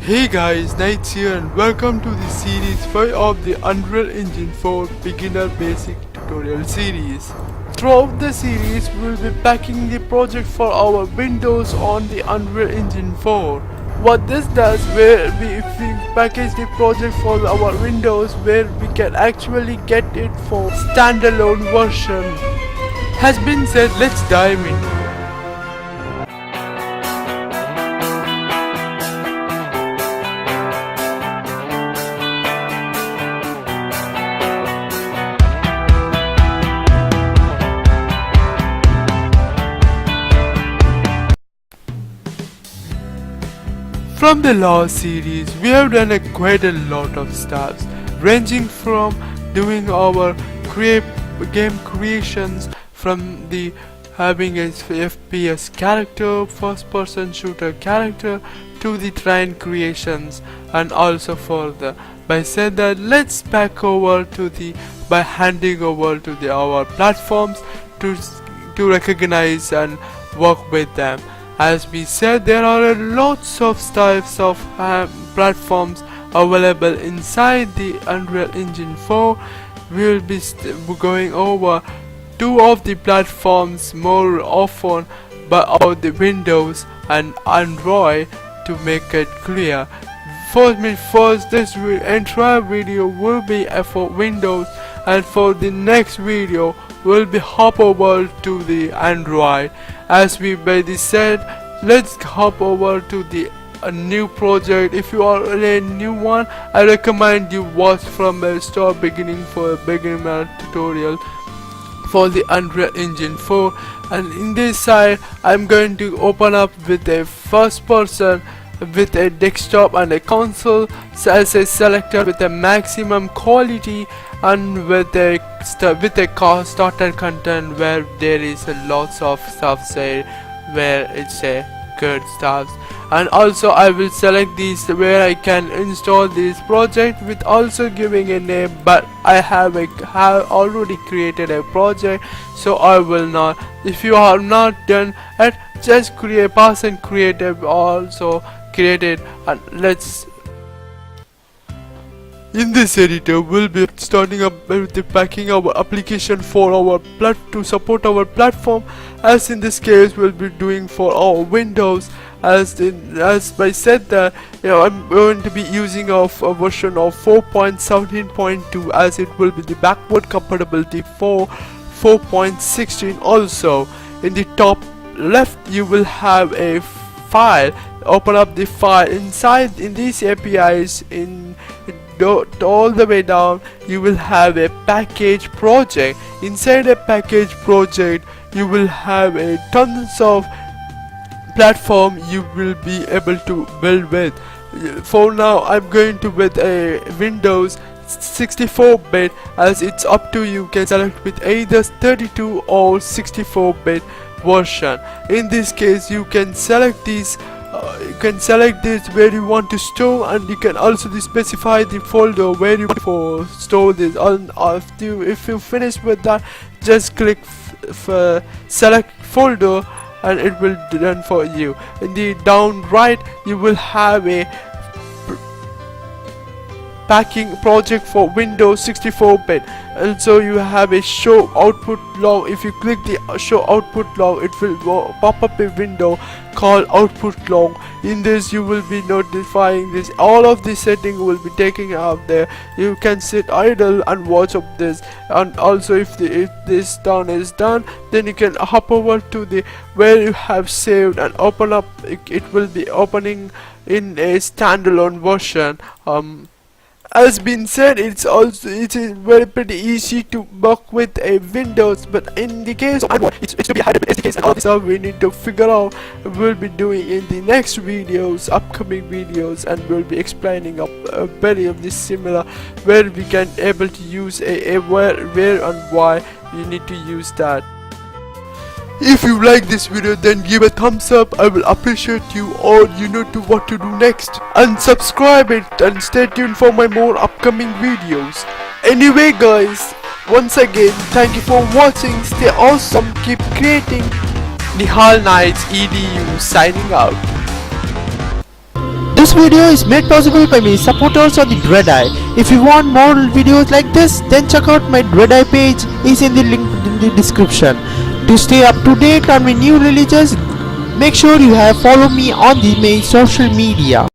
Hey guys, Knights here and welcome to the series 5 of the Unreal Engine 4 Beginner Basic Tutorial series. Throughout the series, we will be packing the project for our Windows on the Unreal Engine 4. What this does, if we package the project for our Windows, where we can actually get it for standalone version. Has been said, let's dive in. From the last series, we have done quite a lot of stuff, ranging from doing our game creations, from the having a FPS character, first-person shooter character, to the train creations, and also further. By said that, let's back over to by handing over to our platforms to recognize and work with them. As we said, there are lots of types of platforms available inside the Unreal Engine 4. We will be going over two of the platforms more often, but of the Windows and Android to make it clear. First, this entire video will be for Windows, and for the next video will be hop over to the Android. As we already said, let's hop over to the new project. If you are a new one, I recommend you watch from the start beginning for a beginner tutorial for the Unreal Engine 4. And in this side, I'm going to open up with a first person with a desktop and a console as a selector with a maximum quality, and with a starter content where there is lots of stuff said where it's a good stuff. And also I will select these where I can install this project with also giving a name, but I have already created a project, so I will not. If you are not done it, just pass and create also created. And let's in this editor, we'll be starting up with the packing our application for our to support our platform. As in this case, we'll be doing for our Windows. As I said that, I'm going to be using a version of 4.17.2, as it will be the backward compatibility for 4.16. Also, in the top left, you will have a file. Open up the file inside. In these APIs, all the way down, you will have a package project. Inside a package project, you will have a tons of platform you will be able to build with. For now, I'm going to with a Windows 64-bit, as it's up to you. Can select with either 32 or 64-bit version. In this case, you can select these. You can select this where you want to store, and you can also specify the folder where you want to store this. If you finish with that, just click select folder and it will be done for you. In the down right, you will have a packing project for Windows 64-bit. And so you have a show output log. If you click the show output log, it will pop up a window called output log. In this, you will be notifying this. All of the setting will be taken out there. You can sit idle and watch of this. And also, if this done is done, then you can hop over to the where you have saved and open up. It will be opening in a standalone version. As been said, it is very pretty easy to work with a Windows, but in the case of Android, it's to be added with SDKs and all this stuff we need to figure out. We'll be doing in the next videos, upcoming videos, and we'll be explaining a very of this similar where we can able to use where and why you need to use that. If you like this video, then give a thumbs up. I will appreciate you, or you know what to do next. And subscribe it and stay tuned for my more upcoming videos. Anyway guys, once again, thank you for watching. Stay awesome, keep creating. Nihal Knights EDU signing out. This video is made possible by my supporters on the Dread Eye. If you want more videos like this, then check out my Dread Eye page, is in the link in the description. To stay up to date on my new releases, make sure you have follow me on my social media.